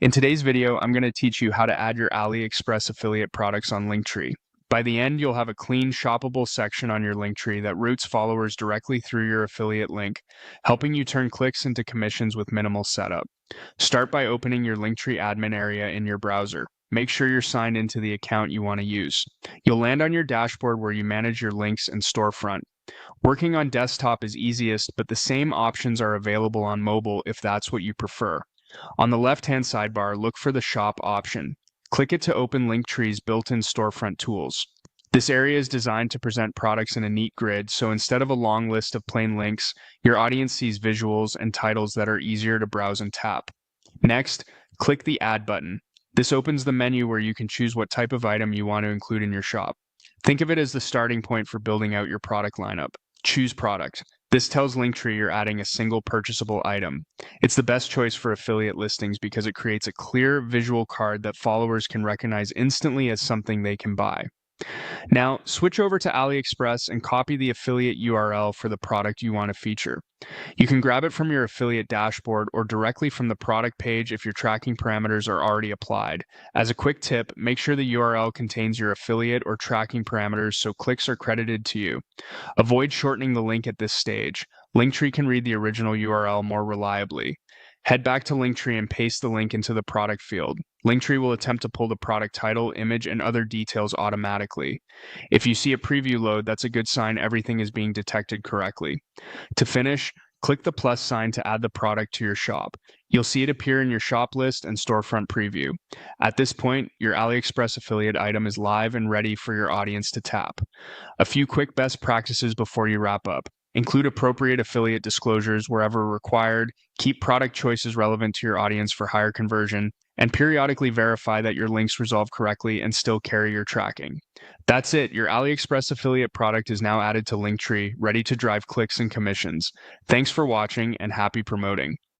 In today's video, I'm going to teach you how to add your AliExpress affiliate products on Linktree. By the end, you'll have a clean, shoppable section on your Linktree that routes followers directly through your affiliate link, helping you turn clicks into commissions with minimal setup. Start by opening your Linktree admin area in your browser. Make sure you're signed into the account you want to use. You'll land on your dashboard where you manage your links and storefront. Working on desktop is easiest, but the same options are available on mobile if that's what you prefer. On the left-hand sidebar, look for the Shop option. Click it to open Linktree's built-in storefront tools. This area is designed to present products in a neat grid, so instead of a long list of plain links, your audience sees visuals and titles that are easier to browse and tap. Next, click the Add button. This opens the menu where you can choose what type of item you want to include in your shop. Think of it as the starting point for building out your product lineup. Choose product. This tells Linktree you're adding a single purchasable item. It's the best choice for affiliate listings because it creates a clear visual card that followers can recognize instantly as something they can buy. Now, switch over to AliExpress and copy the affiliate URL for the product you want to feature. You can grab it from your affiliate dashboard or directly from the product page if your tracking parameters are already applied. As a quick tip, make sure the URL contains your affiliate or tracking parameters so clicks are credited to you. Avoid shortening the link at this stage. Linktree can read the original URL more reliably. Head back to Linktree and paste the link into the product field. Linktree will attempt to pull the product title, image, and other details automatically. If you see a preview load, that's a good sign everything is being detected correctly. To finish, click the plus sign to add the product to your shop. You'll see it appear in your shop list and storefront preview. At this point, your AliExpress affiliate item is live and ready for your audience to tap. A few quick best practices before you wrap up. Include appropriate affiliate disclosures wherever required, keep product choices relevant to your audience for higher conversion, and periodically verify that your links resolve correctly and still carry your tracking. That's it, your AliExpress affiliate product is now added to Linktree, ready to drive clicks and commissions. Thanks for watching and happy promoting.